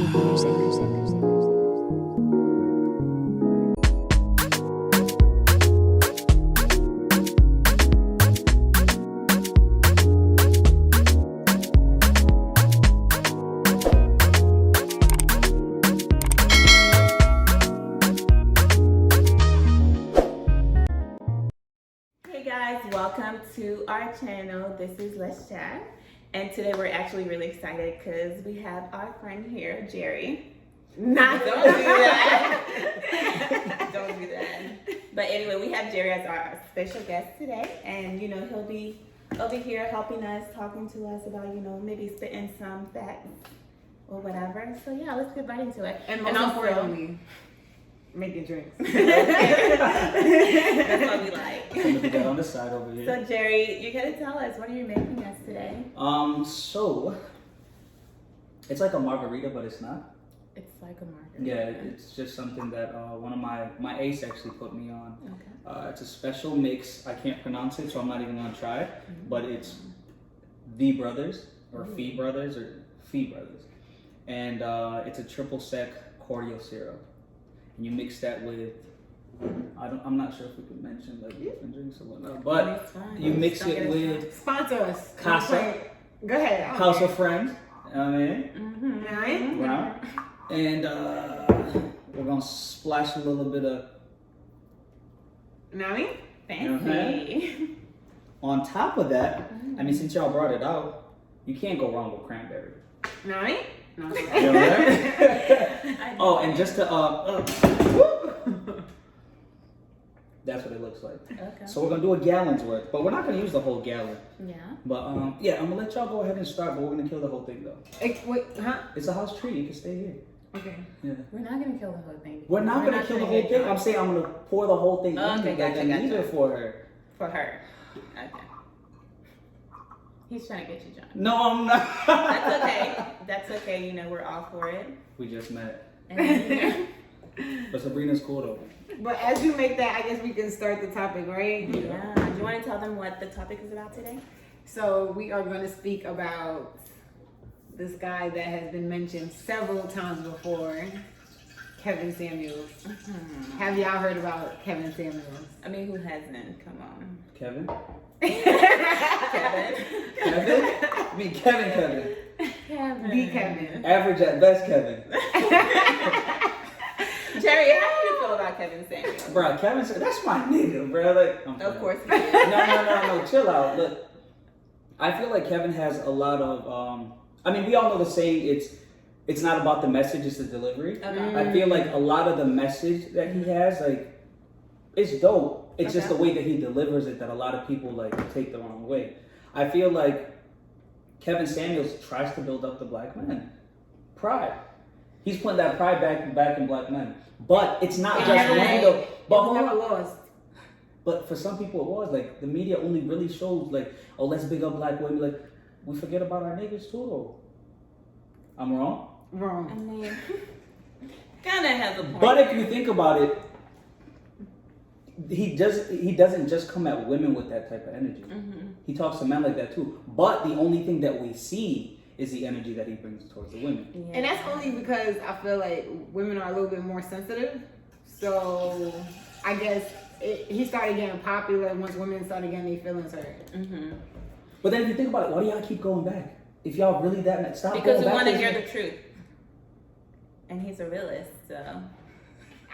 Hey guys, welcome to our channel. This is Let's Chat, and today we're actually really excited because we have our friend here, Jerry. Don't do that. Don't do that. But anyway, we have Jerry as our special guest today, and he'll be over here helping us, talking to us about maybe spitting some facts or whatever. So yeah, let's get right into it. And most importantly, making drinks. That's what we like. I'm gonna put that on the side over here. So Jerry, you gotta tell us, what are you making us today? So it's like a margarita, but it's not. It's like a margarita. Yeah, it's just something that one of my ace actually put me on. Okay. It's a special mix. I can't pronounce it, so I'm not even gonna try it. But it's the Brothers or Fee Brothers, and it's a triple sec cordial syrup. And you mix that with, I'm not sure if we can mention like different drinks or whatnot, but you mix it with Sponsor us. Casa, Go ahead. House of Friends, you know what I mean? Right? Wow. And we're gonna splash a little bit of Nami? Fancy. on top of that. I mean, since y'all brought it out, you can't go wrong with cranberry. Nami? No. You know that? Oh, and just to that's what it looks like. Okay. So we're gonna do a gallon's worth, but we're not gonna use the whole gallon. Yeah. But yeah, I'm gonna let y'all go ahead and start, but we're gonna kill the whole thing though. Wait, huh? It's a house treat. You can stay here. Okay. Yeah. We're not gonna kill the whole thing. We're not gonna kill the whole thing. I'm saying I'm gonna pour the whole thing Okay, in, gotcha, and leave gotcha. it for her. For her. Okay. He's trying to get you, John. No, I'm not. That's okay. That's okay. We're all for it. We just met. And But Sabrina's cool though. But as you make that, I guess we can start the topic, right? yeah. Do you want to tell them what the topic is about today? So we are going to speak about this guy that has been mentioned several times before, Kevin Samuels. Have y'all heard about Kevin Samuels? I mean, who hasn't? Come on. Kevin? Kevin. Kevin? I mean Kevin. Kevin. The Kevin. Average at best Kevin. Jerry, how do you feel about Kevin Samuels? Bro, Kevin said, that's my nigga, bro. Like, I'm Of playing. course he is. No, chill out. Look, I feel like Kevin has a lot of, I mean, we all know the saying, it's not about the message, it's the delivery. Okay. I feel like a lot of the message that he has, like, it's dope. It's just the way that he delivers it that a lot of people, like, take the wrong way. I feel like Kevin Samuels tries to build up the black man. Pride. He's putting that pride back in black men. But it's not just random. But hold never on. lost. But for some people it was. Like, the media only really shows, like, oh, let's big up black women. Like, we forget about our niggas too, though. I'm wrong? I Wrong. mean, kind of has a point. But if you think about it, he doesn't just come at women with that type of energy. He talks to men like that too. But the only thing that we see is the energy that he brings towards the women. Yeah. And that's only because I feel like women are a little bit more sensitive. So I guess he started getting popular once women started getting their feelings hurt. But then if you think about it, why do y'all keep going back? If y'all really that mad, stop Because going we back. want to hear the truth. And he's a realist, so.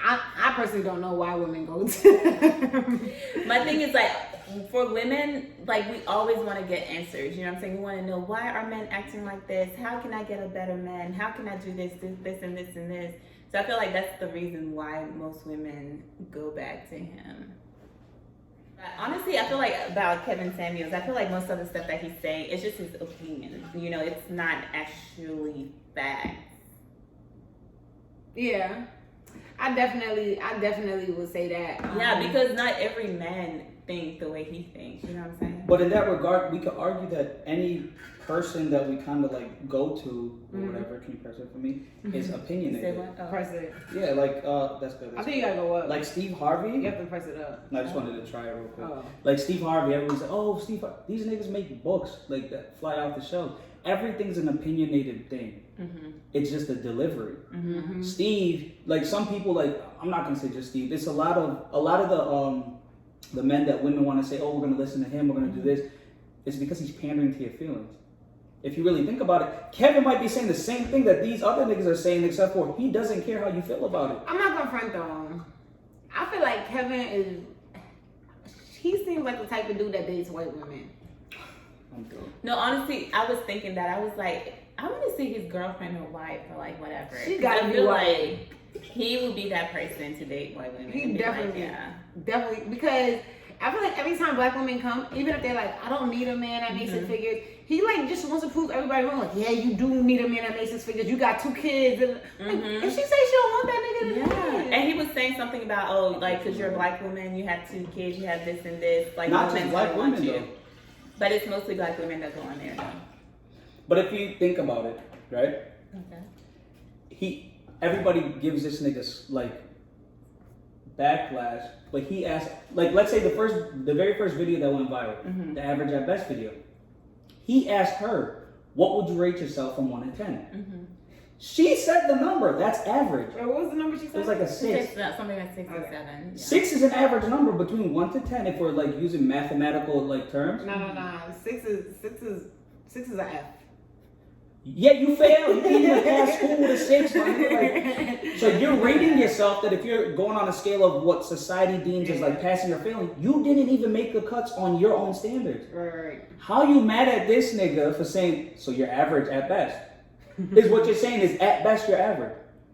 I personally don't know why women go to My thing is, like, for women, like, we always want to get answers. You know what I'm saying? We want to know, why are men acting like this? How can I get a better man? How can I do this, and this, and this? So I feel like that's the reason why most women go back to him. But honestly, I feel like about Kevin Samuels, I feel like most of the stuff that he's saying, it's just his opinion. It's not actually facts. Yeah. I definitely would say that. Yeah, because not every man thinks the way he thinks. You know what I'm saying? But in that regard, we could argue that any person that we kind of like go to or whatever, can you press it for me, is opinionated. Press it. Yeah, like that's good. I think you gotta go up. Like Steve Harvey. You have to press it up. No, I just wanted to try it real quick. Oh. Like Steve Harvey, everyone's like, oh, these niggas make books like that fly off the shelf. Everything's an opinionated thing. Mm-hmm. It's just the delivery. Mm-hmm. Steve, like some people, like I'm not gonna say just Steve. It's a lot of the men that women want to say, oh, we're gonna listen to him, we're gonna do this. It's because he's pandering to your feelings. If you really think about it, Kevin might be saying the same thing that these other niggas are saying, except for he doesn't care how you feel about it. I'm not gonna front though. I feel like he seems like the type of dude that dates white women. I'm good. No, honestly, I was thinking that. I was like, I want to see his girlfriend or wife or like whatever. She 'Cause gotta I be feel white. like he would be that person to date white women. He and be definitely, like, yeah. definitely, because I feel like every time black women come, even if they're like, I don't need a man that makes six figures, he like just wants to prove everybody wrong. Like, yeah, you do need a man that makes six figures. You got 2 kids. And, like, if she say she don't want that nigga, then Yeah, and he was saying something about, oh, like, because you're a black woman, you have 2 kids, you have this and this. Like, Not no just man's black gonna want women you. though. But it's mostly black women that go on there. But if you think about it, right? Okay. Everybody gives this nigga like backlash, but he asked, like, let's say the very first video that went viral, the average at best video. He asked her, what would you rate yourself from 1 to 10? She said the number. That's average. Wait, what was the number she said? It was like a 6. Something like 6 or 7. Yeah. 6 is an average number between 1 to 10 if we're like using mathematical like terms. No. 6 is an F. Yeah, you failed. You can't even pass school with a 6. Like, so you're rating yourself that if you're going on a scale of what society deems as like passing or failing, you didn't even make the cuts on your own standards. Right. How you mad at this nigga for saying, so you're average at best? Is what you're saying is at best you're average.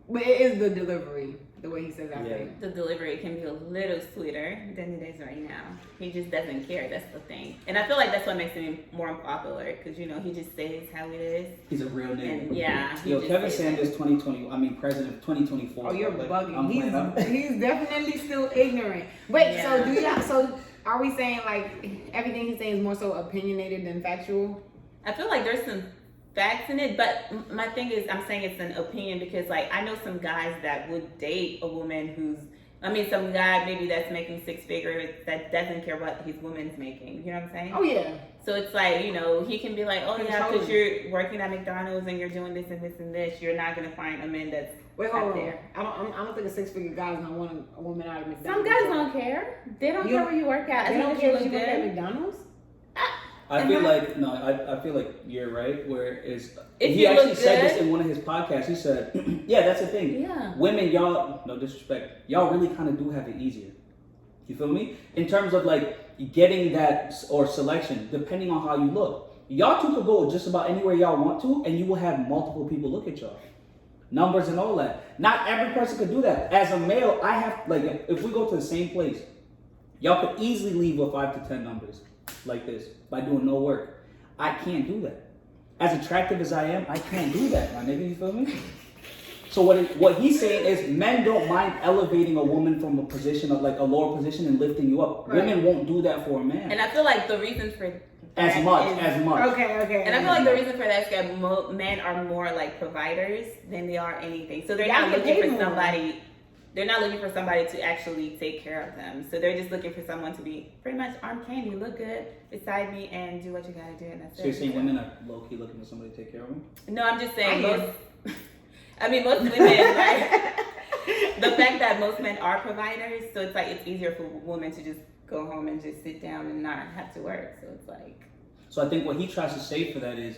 But it is the delivery, the way he says everything. Yeah. The delivery can be a little sweeter than it is right now. He just doesn't care. That's the thing. And I feel like that's what makes him more unpopular because, you know, he just says how it is. He's a real nigga. And yeah. he Yo, just Kevin says it. Sanders, president of 2024. Oh, you're like, bugging. I'm playing up. He's definitely still ignorant. Wait, Yeah. so are we saying like everything he's saying is more so opinionated than factual? I feel like there's some facts in it, but my thing is, I'm saying it's an opinion because, like, I know some guys that would date a woman some guy maybe that's making 6 figures that doesn't care what his woman's making. You know what I'm saying? Oh yeah. So it's like, you know, he can be like, oh yeah, Controlling. because you're working at McDonald's and you're doing this and this and this, you're not gonna find a man that's Wait, out hold on. there. I don't think a 6-figure guy is gonna want a woman out of McDonald's. Some guys don't care. They don't care where you work at. They As long don't as care you if look you work at good. McDonald's. I feel like you're right. If he you actually look said this good- in one of his podcasts. He said, yeah, that's the thing. Yeah. Women, y'all, no disrespect, y'all really kind of do have it easier. You feel me? In terms of like getting that or selection, depending on how you look. Y'all two could go just about anywhere y'all want to, and you will have multiple people look at y'all. Numbers and all that. Not every person could do that. As a male, I have, like, if we go to the same place, y'all could easily leave with 5 to 10 numbers like this by doing no work. I can't do that. As attractive as I am, I can't do that, my nigga. You feel me? So what he's saying is men don't mind elevating a woman from a position of like a lower position and lifting you up. Right. Women won't do that for a man. And I feel like the reason for As that much. Okay. And I feel like the reason for that is that men are more like providers than they are anything. So they're Y'all not get looking paid for more. somebody. They're not looking for somebody to actually take care of them. So they're just looking for someone to be pretty much arm candy, look good beside me, and do what you gotta do, and that's So you're it. saying women are low key looking for somebody to take care of them? No, I'm just saying I am. most. I mean, most women, right? The fact that most men are providers, so it's like it's easier for women to just go home and just sit down and not have to work. So it's like. So I think what he tries to say for that is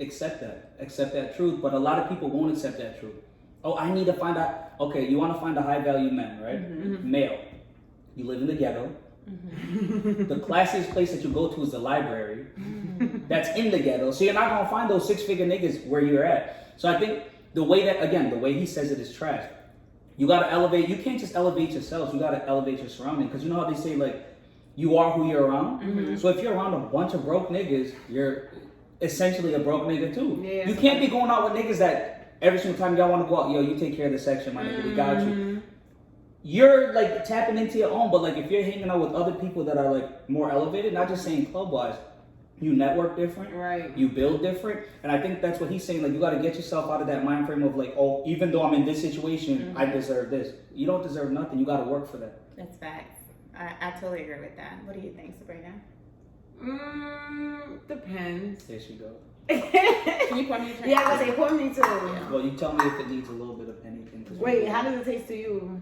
accept that truth. But a lot of people won't accept that truth. Oh, I need to find out. Okay, you want to find a high value man, right? Mm-hmm. Male. You live in the ghetto. The classiest place that you go to is the library. That's in the ghetto. So you're not gonna find those 6-figure niggas where you're at. So I think the way he says it is trash. You gotta elevate. You can't just elevate yourselves. You gotta elevate your surrounding. Because you know how they say like, you are who you're around. Mm-hmm. So if you're around a bunch of broke niggas, you're essentially a broke nigga too. Yeah, you can't be going out with niggas that every single time y'all want to go out, yo, you take care of the section, my nigga. We got you. You're like tapping into your own, but like if you're hanging out with other people that are like more elevated, not just saying club wise, you network different, Right. you build different, and I think that's what he's saying. Like you got to get yourself out of that mind frame of like, oh, even though I'm in this situation, I deserve this. You don't deserve nothing. You got to work for that. That's facts. I totally agree with that. What do you think, Sabrina? Depends. There she go. Can you pour me a drink? Yeah, I was gonna say pour me too. Yeah. Well, you tell me if it needs a little bit of anything. 'Cause Wait, how does it taste to you?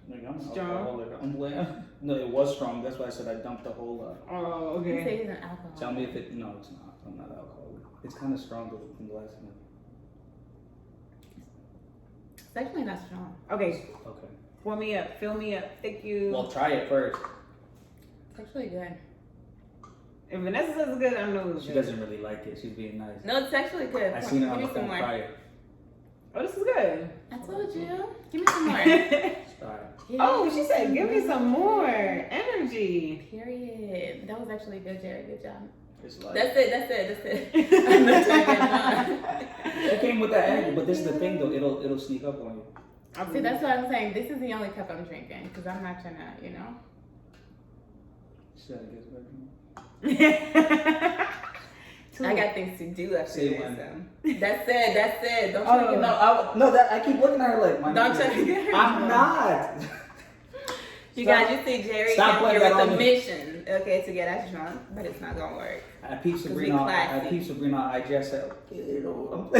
Like, I'm an Strong? alcoholic. I'm bland. No, it was strong. That's why I said I dumped the whole lot. Oh, You say okay. he's an alcoholic. Tell me if it. No, it's not. I'm not alcoholic. It's kind of strong though from the last time. It's actually not strong. Okay, Okay. pour me up, fill me up. Thank you. Well, try it first. It's actually good. If Vanessa says it's good, I know it's She good. doesn't really like it. She's being nice. No, it's actually good. I seen her Give on me the some phone more. prior. Oh, this is good. I told you. Give me some more. Sorry. Oh, she said, give me some more energy. Period. That was actually good, Jared. Good job. It's like That's it. I'm not trying to get mine. it came with that energy, but this is the thing though. It'll sneak up on you. See, that's what I'm saying. This is the only cup I'm drinking because I'm not trying to, you know. Shit, I guess back in. I got things to do after Say this. when. So. That's it. Don't Oh, try to get No, that I keep looking at her like my. Don't try to get her. I'm not. You Stop. guys, you see Jerry Stop came putting here that with on a me. mission, okay, to get us drunk, but it's not gonna work. I peeped we Sabrina. I classy. peeped Sabrina on IG. I said, okay, you know.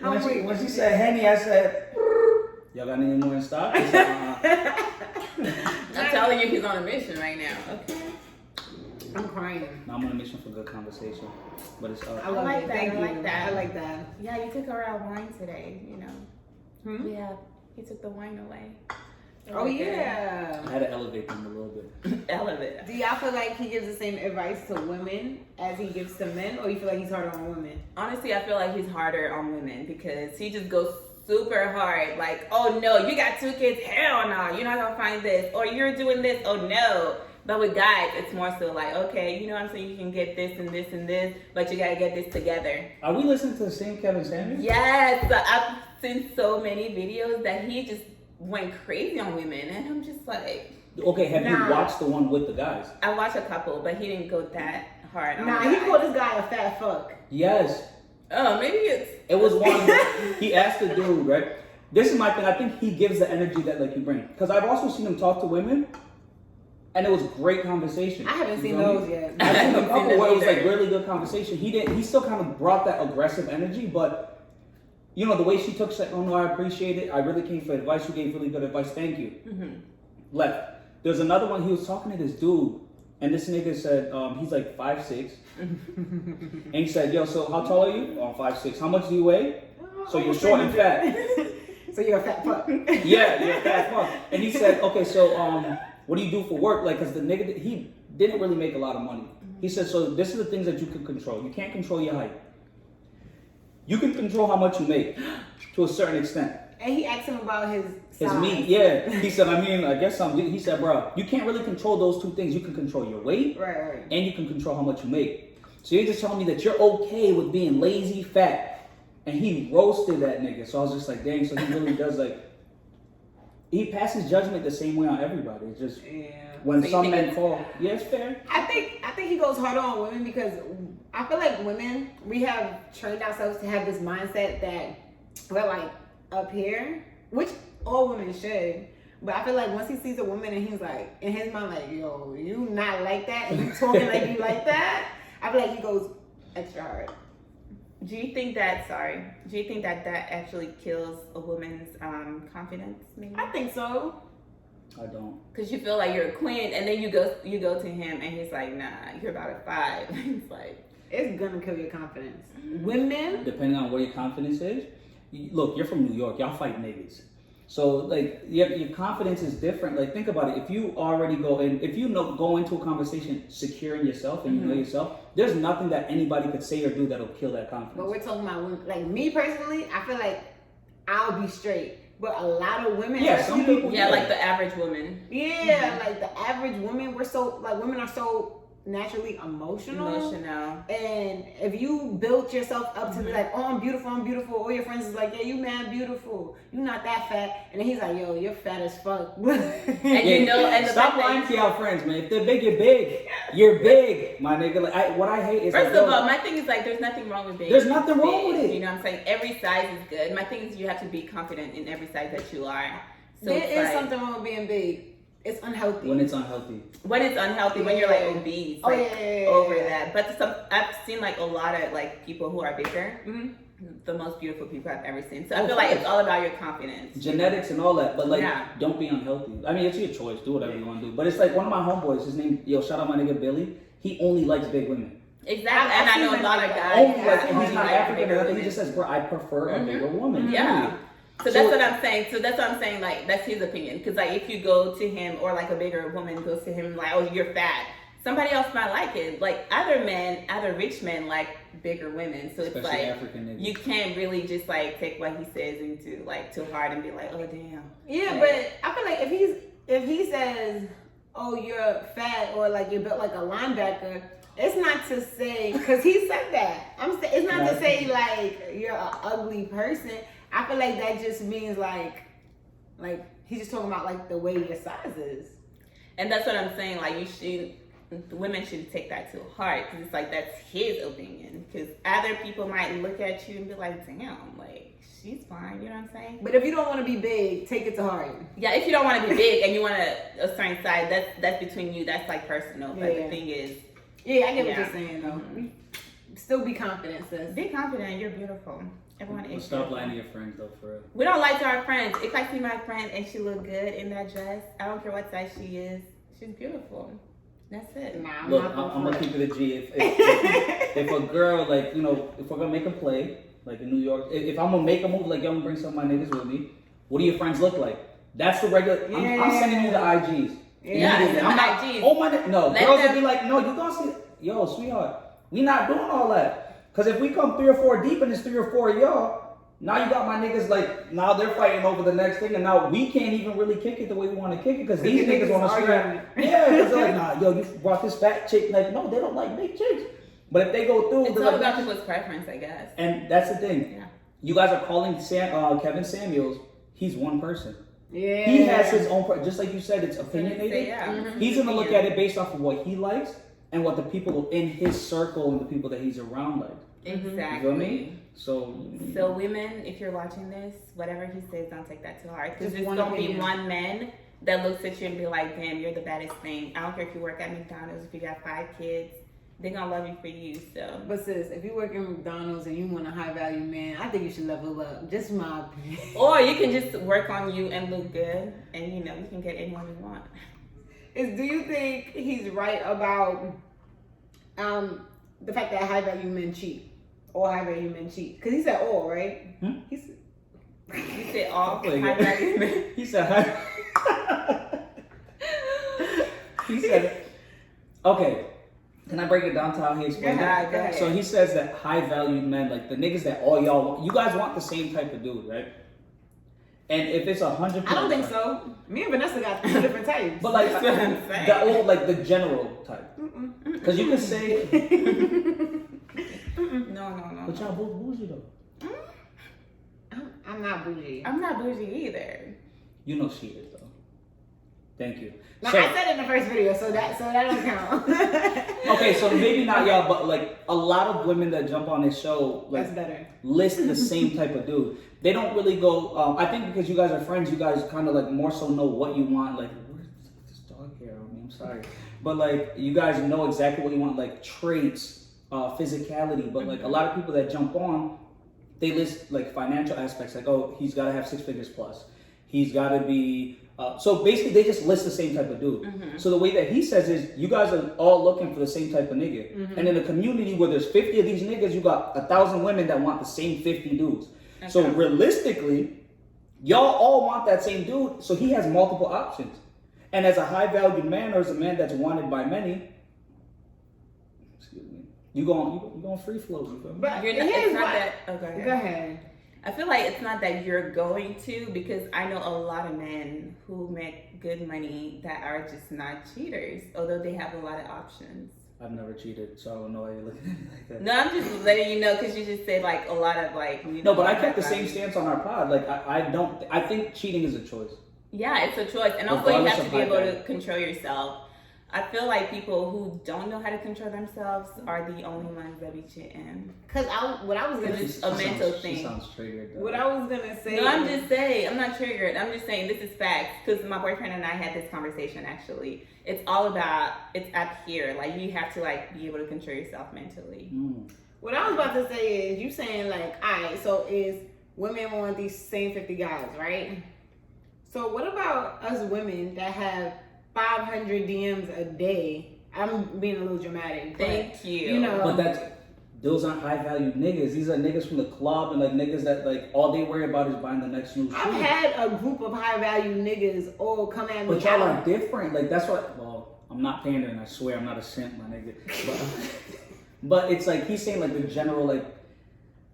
When she said Henny, I said, y'all got any more in stock? She said, I'm telling you, he's on a mission right now. Okay. I'm crying. No, I'm on a mission for good conversation, but it's I up. love like it. that, Thank I you. like that. I like that. Yeah, you took her out wine today. You know. Hmm? Yeah, he took the wine away. Oh, yeah. I had to elevate them a little bit. Elevator. Do y'all feel like he gives the same advice to women as he gives to men, or you feel like he's harder on women? Honestly, I feel like he's harder on women because he just goes super hard. Like, oh no, you got 2 kids? Hell no, you're not gonna find this. Or you're doing this? Oh no. But with guys, it's more so like, okay, you know what I'm saying? You can get this and this and this, but you gotta get this together. Are we listening to the same Kevin Samuels? Yes, I've seen so many videos that he just went crazy on women, and I'm just like, Okay, have Nah. you watched the one with the guys? I watched a couple, but he didn't go that hard on Nah, the he guys. called this guy a fat fuck. Yes. Oh, maybe it's It was one. He asked the dude, right? This is my thing. I think he gives the energy that like you bring. Because I've also seen him talk to women, and it was great conversation. I haven't You seen feel me? those yet. I've seen a haven't seen couple them where it was like either. really good conversation. He still kind of brought that aggressive energy, but you know the way she took said, "Oh no, I appreciate it. I really came for advice. You gave really good advice. Thank you." Left. There's another one. He was talking to this dude, and this nigga said he's like 5'6", and he said, "Yo, so how tall are you?" "Oh, 5'6". "How much do you weigh?" "So you're short and fat." So you're a fat fuck. "Yeah, you're a fat fuck." And he said, "Okay, so what do you do for work?" Like, cause the nigga he didn't really make a lot of money. He said, "So this is the things that you can control. You can't control your height. You can control how much you make to a certain extent." And he asked him about his His size. meat, yeah. He said, I guess he said, bro, you can't really control those 2 things. You can control your weight Right. and you can control how much you make. So you're just telling me that you're okay with being lazy, fat. And he roasted that nigga. So I was just like, dang, so he really does like, he passes judgment the same way on everybody. It's just Yeah. when So you some think men it's- call, yeah, it's fair. I think he goes harder on women because I feel like women, we have trained ourselves to have this mindset that we're like up here, which all women should. But I feel like once he sees a woman and he's like, in his mind, like, yo, you not like that, and you talking like you like that, I feel like he goes extra hard. Do you think that that actually kills a woman's confidence? Maybe I think so. I don't. because you feel like you're a queen, and then you go to him, and he's like, nah, you're about a 5. It's like, It's gonna kill your confidence. Women, Depending on where your confidence is. Look, you're from New York. Y'all fight niggas. So like your confidence is different. Like think about it. If you already go into a conversation secure in yourself and you know yourself, there's nothing that anybody could say or do that'll kill that but confidence. we're talking about women. Like me personally, I feel like I'll be straight. But a lot of women, Yeah, some people- yeah, like the average woman. yeah, like the average woman, women are so naturally emotional. And if you built yourself up to be like, oh, I'm beautiful, all your friends is like, yeah, you mad beautiful, you not that fat, and then he's like, yo, you're fat as fuck. And you know, and the Stop fact that lying to y'all friends, man. If they're big, you're big. You're big, my nigga. Like what I hate is First like, of all, my thing is like, there's nothing wrong with being There's nothing wrong big, with it. You know what I'm saying? Every size is good. My thing is you have to be confident in every size that you are. So There it's is like, something wrong with being big. It's unhealthy. When it's unhealthy. When it's unhealthy, when you're like obese, Oh, like yeah. over that. But I've seen like a lot of like people who are bigger, Mhm. the most beautiful people I've ever seen. So Oh, I feel like course. it's all about your confidence. Genetics and all that, but like, Yeah. don't be unhealthy. I mean, it's your choice. Do whatever you want to do. But it's like one of my homeboys. His name, shout out my nigga Billy. He only likes big women. Exactly, and I know a lot of guys. Only that like, and he's only not like African or bigger nothing. He women. just says, bro, I prefer a bigger woman. Yeah. Period. So that's what I'm saying. So that's what I'm saying. Like that's his opinion. Because like if you go to him or like a bigger woman goes to him like, oh, you're fat. Somebody else might like it. Like other rich men like bigger women. So Especially it's like African niggas. you can't really just like take what he says into like too hard and be like, oh damn. Yeah, Like, but I feel like if he says, "Oh, you're fat," or like you're built like a linebacker, it's not to say because he said that. It's not to say like you're an ugly person. I feel like that just means like he's just talking about like the way your size is. and that's what I'm saying. Like women shouldn't take that too hard because it's like that's his opinion. Because other people might look at you and be like, damn, like she's fine. You know what I'm saying? But if you don't want to be big, take it to heart. Yeah, if you don't want to be big and you want a certain size, that's between you. That's like personal. But Yeah. the thing is, Yeah, I get what Yeah. you're saying though. Still be confident, sis. be confident. You're beautiful. Everyone is. Stop beautiful. lying to your friends though, for real. We don't lie to our friends. If I see my friend and she look good in that dress, I don't care what size she is. She's beautiful. That's it. Nah, Look, not I'm gonna keep it a G. If a girl, like, if we're gonna make a play, like in New York, if I'm gonna make a move, like, yo, I'm gonna bring some of my niggas with me, what do your friends look like? That's the regular. I'm sending you the IGs. Yeah, Immediately. send I'm the not, IGs. oh my, no. Let Girls them- will be like, no, you gonna see, yo, sweetheart, we not doing all that. Cause if we come 3 or 4 deep and it's 3 or 4 of y'all, now you got my niggas like, now they're fighting over the next thing, and now we can't even really kick it the way we want to kick it because these niggas want to scrap. Yeah, because they're like, nah, yo, you brought this fat chick. Like, no, they don't like big chicks. But if they go through, It's they're all like, about people's preference, I guess. and that's the thing. Yeah. You guys are calling Kevin Samuels. He's one person. Yeah. He has his own, just like you said, it's opinionated. Yeah. He's gonna look at it based off of what he likes and what the people in his circle and the people that he's around like. Exactly. You feel me? So women, if you're watching this, whatever he says, don't take that too hard. Because Just there's one gonna be opinion. one man that looks at you and be like, damn, you're the baddest thing. I don't care if you work at McDonald's, if you got 5 kids, they're gonna love you for you. So But sis, if you work in McDonald's and you want a high value man, I think you should level up. Just my opinion. or you can just work on you and look good, and you can get anyone you want. Do you think he's right about the fact that high value men cheat? All high value men cheat? Because he said all, right? Hmm? He's You said all Play high good. value men. he said, he said, okay. Can I break it down to how he explained it? Go ahead. So he says that high value men, like the niggas that all y'all want, you guys want the same type of dude, right? And if it's 100 I don't think so. Me and Vanessa got 2 different types. But like That's what I'm saying. the old, like the general type. Because you can say, No. but y'all both bougie though. I'm not bougie. I'm not bougie either. You know she is though. Thank you. No, So- I said it in the first video, so that don't count. okay, so maybe not y'all, but like a lot of women that jump on this show, like That's better. list the same type of dude. They don't really go. I think because you guys are friends, you guys kind of like more so know what you want. Like, where's this dog hair on me? I'm sorry, but like you guys know exactly what you want, like traits, physicality. But like a lot of people that jump on, they list like financial aspects, like, oh, he's got to have 6 figures plus. He's got to be. So basically, they just list the same type of dude. So the way that he says is, you guys are all looking for the same type of nigga. And in a community where there's 50 of these niggas, you got 1,000 women that want the same 50 dudes. So Okay. realistically, y'all all want that same dude. So he has multiple options. And as a high valued man, or as a man that's wanted by many, excuse me, you going free flow. You feel me? But You're not, here's it's not what- that. Oh, go ahead. Go ahead. I feel like it's not that you're going to, because I know a lot of men who make good money that are just not cheaters, although they have a lot of options. I've never cheated, so I don't know why you're looking at me like that. No, I'm just letting you know because you just said like a lot of like. No, but I kept the same stance on our pod. Like I think cheating is a choice. Yeah, it's a choice, and also you Regardless have to of be high able to value. control yourself. I feel like people who don't know how to control themselves are the only ones that be cheating. Cause what I was gonna It's a mental She thing. sounds triggered. Though. what I was gonna say. No, I'm just saying. I'm not triggered. I'm just saying this is facts. Because my boyfriend and I had this conversation actually. It's all about, it's up here. Like, you have to, like, be able to control yourself mentally. What I was about to say is, you saying like, alright, so is women want these same 50 guys, right? So what about us women that have 500 DMs a day? I'm being a little dramatic. But, Thank you. You know, But those aren't high value niggas. These are niggas from the club and like niggas that like all they worry about is buying the next new shoe. I've had a group of high value niggas all come at me. But y'all are different. Like that's what. Well, I'm not pandering. I swear I'm not a simp, my nigga. But it's like he's saying like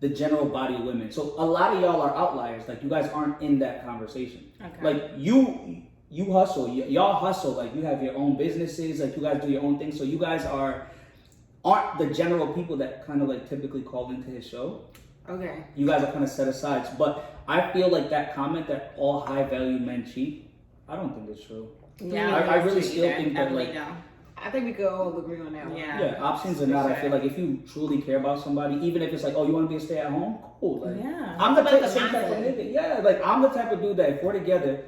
the general body of women. So a lot of y'all are outliers. Like you guys aren't in that conversation. Okay. Like you hustle. Y'all hustle. Like you have your own businesses. Like you guys do your own thing. So you guys aren't the general people that kind of like typically call into his show. Okay. You guys are kind of set aside. But I feel like that comment that all high value men cheat, I don't think it's true. Yeah, I really don't still either. think that, I really like- don't. I think we could all agree on that one. Yeah. Yeah, options or not, I feel like if you truly care about somebody, even if it's like, oh, you want to be a stay at home, cool. Like, Yeah. I'm the It's about same the type of mindset. nigga. Yeah, like I'm the type of dude that if we're together,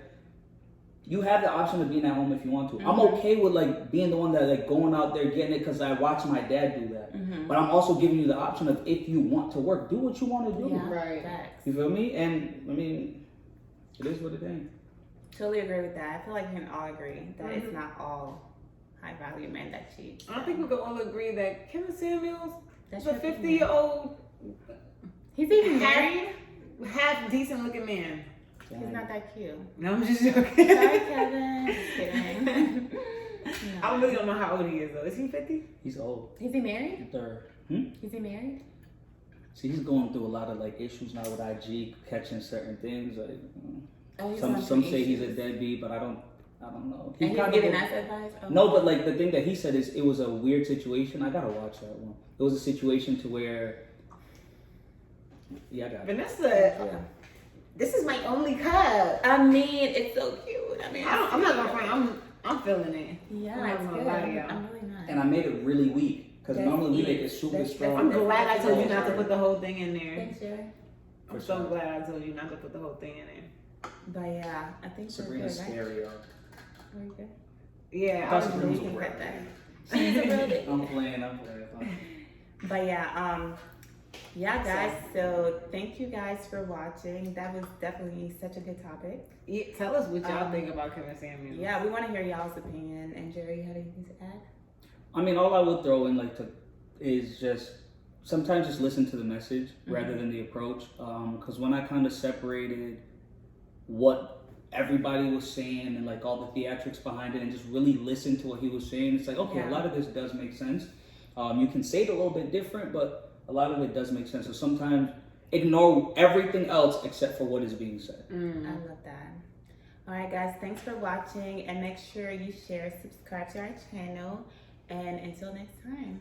you have the option of being at home if you want to. I'm okay with like being the one that like going out there getting it because I watch my dad do that. But I'm also giving you the option of if you want to work, do what you want to do. Yeah. Right. Facts. You feel me? And I mean, it is what it is. Totally agree with that. I feel like we can all agree that it's not all high value men that cheat. I think we could all agree that Kevin Samuels is That's a your opinion. 50-year-old, He's even married. half decent looking man. He's not that cute. No, I'm just joking. Sorry, Kevin. Just kidding. I No. really don't know how old he is though. Is he 50? He's old. Is he married? Third. Is he married? See, he's going through a lot of like issues now with IG, catching certain things. Like, Oh, he's some on say he's a issues. deadbeat, but I don't know. And he's kinda giving go- us advice? Oh. No, but like the thing that he said is it was a weird situation. I gotta watch that one. It was a situation to where, yeah, I got it. Vanessa, this is my only cup. I mean, it's so cute. I mean, I'm not gonna front. I'm feeling it. Yeah, I'm not it's gonna good. lie to y'all. I'm really not. And I made it really weak because That's normally we it. make it super That's- strong. I'm glad I told you not to put the whole thing in there. Thanks, Jerry. I'm so glad I told you not to put the whole thing in there. But yeah, I think Sabrina's we're good, right? scary, y'all. We're good. Yeah, I That's was what We Who's can a cut real that. She's a real dick. I'm playing. But yeah, guys. So thank you guys for watching. That was definitely such a good topic. Yeah, tell us what y'all think about Kevin Samuels. Yeah, we want to hear y'all's opinion. And Jerry, you had anything to add? I mean, all I would throw in is just sometimes just listen to the message rather than the approach. Because when I kind of separated what everybody was saying and like all the theatrics behind it and just really listen to what he was saying, it's like, okay, Yeah. a lot of this does make sense. You can say it a little bit different, but a lot of it does make sense. So sometimes ignore everything else except for what is being said. I love that. All right, guys. Thanks for watching. And make sure you share, subscribe to our channel. And until next time.